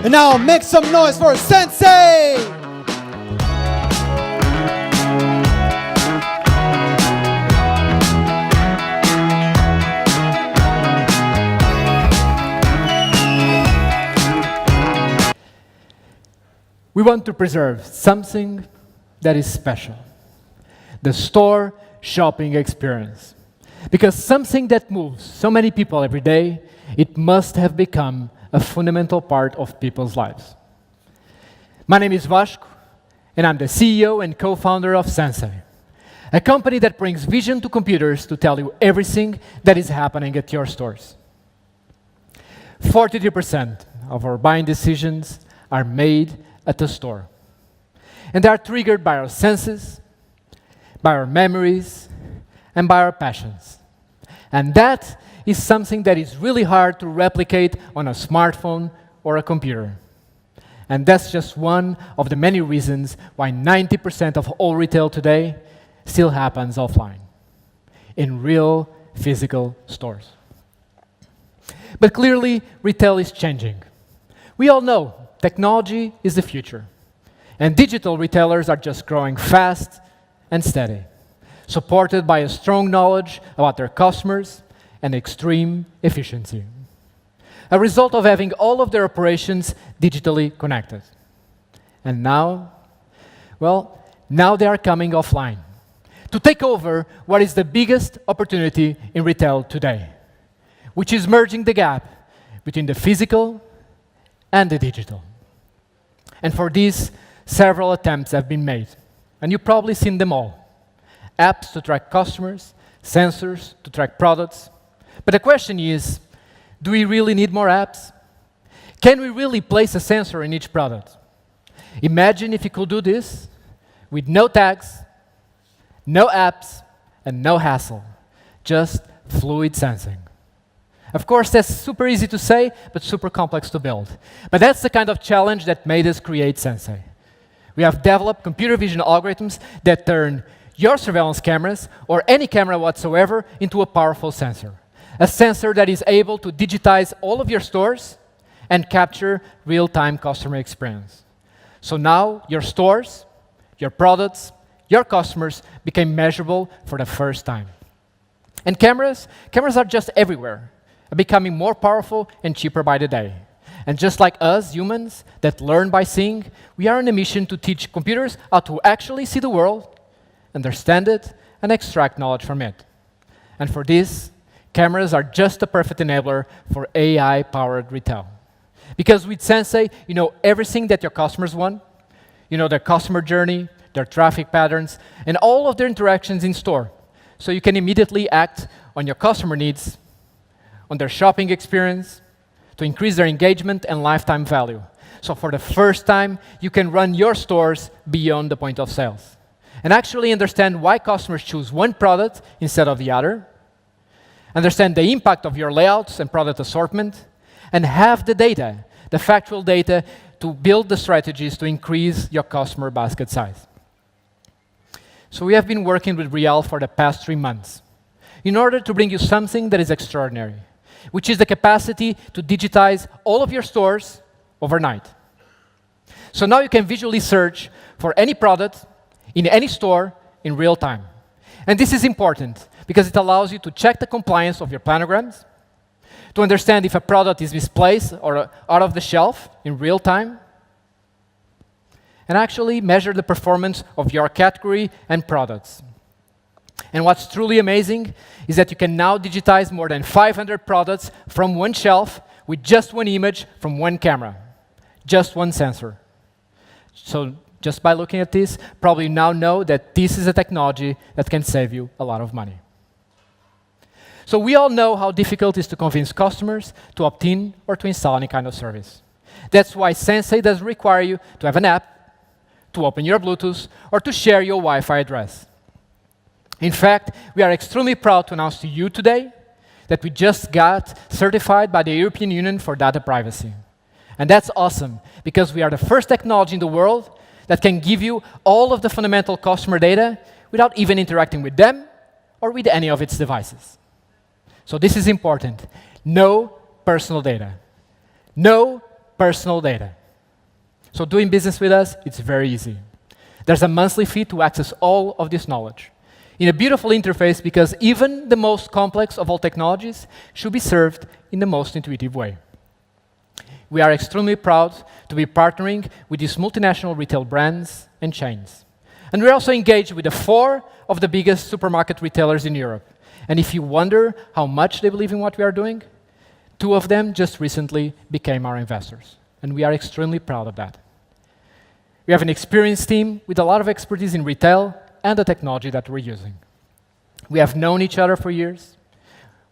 And now make some noise for Sensei! We want to preserve something that is special, the store shopping experience. Because something that moves so many people every day, it must have become a fundamental part of people's lives. My name is Vasco, and I'm the CEO and co-founder of Sensei, a company that brings vision to computers to tell you everything that is happening at your stores. 43% of our buying decisions are made at the store. And they are triggered by our senses, by our memories, and by our passions. And that is something that is really hard to replicate on a smartphone or a computer. And that's just one of the many reasons why 90% of all retail today still happens offline, in real physical stores. But clearly, retail is changing. We all know technology is the future, and digital retailers are just growing fast and steady, supported by a strong knowledge about their customers and extreme efficiency, a result of having all of their operations digitally connected. And now, well, now they are coming offline to take over what is the biggest opportunity in retail today, which is merging the gap between the physical and the digital. And for this, several attempts have been made, and you've probably seen them all. Apps to track customers, sensors to track products. But the question is, do we really need more apps? Can we really place a sensor in each product? Imagine if you could do this with no tags, no apps, and no hassle, just fluid sensing. Of course, that's super easy to say, but super complex to build. But that's the kind of challenge that made us create Sensei. We have developed computer vision algorithms that turn your surveillance cameras, or any camera whatsoever, into a powerful sensor. A sensor that is able to digitize all of your stores and capture real-time customer experience. So now your stores, your products, your customers became measurable for the first time. And cameras are just everywhere, becoming more powerful and cheaper by the day. And just like us, humans, that learn by seeing, we are on a mission to teach computers how to actually see the world, understand it, and extract knowledge from it. And for this, cameras are just the perfect enabler for AI-powered retail. Because with Sensei, you know everything that your customers want. You know their customer journey, their traffic patterns, and all of their interactions in store. So you can immediately act on your customer needs, on their shopping experience, to increase their engagement and lifetime value. So for the first time, you can run your stores beyond the point of sales and actually understand why customers choose one product instead of the other, understand the impact of your layouts and product assortment, and have the data, the factual data, to build the strategies to increase your customer basket size. So we have been working with Real for the past 3 months in order to bring you something that is extraordinary, which is the capacity to digitize all of your stores overnight. So now you can visually search for any product in any store in real time. And this is important because it allows you to check the compliance of your planograms, to understand if a product is misplaced or out of the shelf in real time, and actually measure the performance of your category and products. And what's truly amazing is that you can now digitize more than 500 products from one shelf with just one image from one camera, just one sensor. So just by looking at this, probably you now know that this is a technology that can save you a lot of money. So we all know how difficult it is to convince customers to opt in or to install any kind of service. That's why Sensei doesn't require you to have an app, to open your Bluetooth, or to share your Wi-Fi address. In fact, we are extremely proud to announce to you today that we just got certified by the European Union for data privacy. And that's awesome, because we are the first technology in the world that can give you all of the fundamental customer data without even interacting with them or with any of its devices. So this is important. No personal data. No personal data. So doing business with us, it's very easy. There's a monthly fee to access all of this knowledge in a beautiful interface, because even the most complex of all technologies should be served in the most intuitive way. We are extremely proud to be partnering with these multinational retail brands and chains. And we're also engaged with the 4 of the biggest supermarket retailers in Europe. And if you wonder how much they believe in what we are doing, 2 of them just recently became our investors. And we are extremely proud of that. We have an experienced team with a lot of expertise in retail and the technology that we're using. We have known each other for years.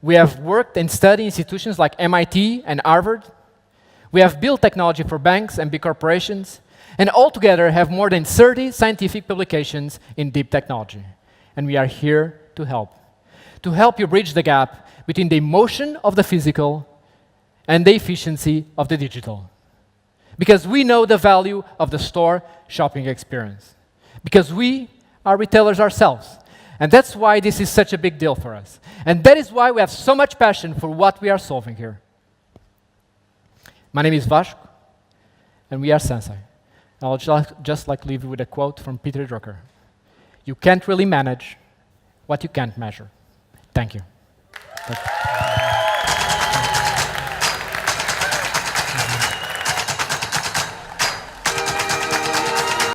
We have worked and studied in institutions like MIT and Harvard. We have built technology for banks and big corporations, and altogether have more than 30 scientific publications in deep technology. And we are here to help you bridge the gap between the emotion of the physical and the efficiency of the digital. Because we know the value of the store shopping experience. Because we are retailers ourselves. And that's why this is such a big deal for us. And that is why we have so much passion for what we are solving here. My name is Vasco, and we are Sensei. And I'll just like leave you with a quote from Peter Drucker. You can't really manage what you can't measure. Thank you. Thank you.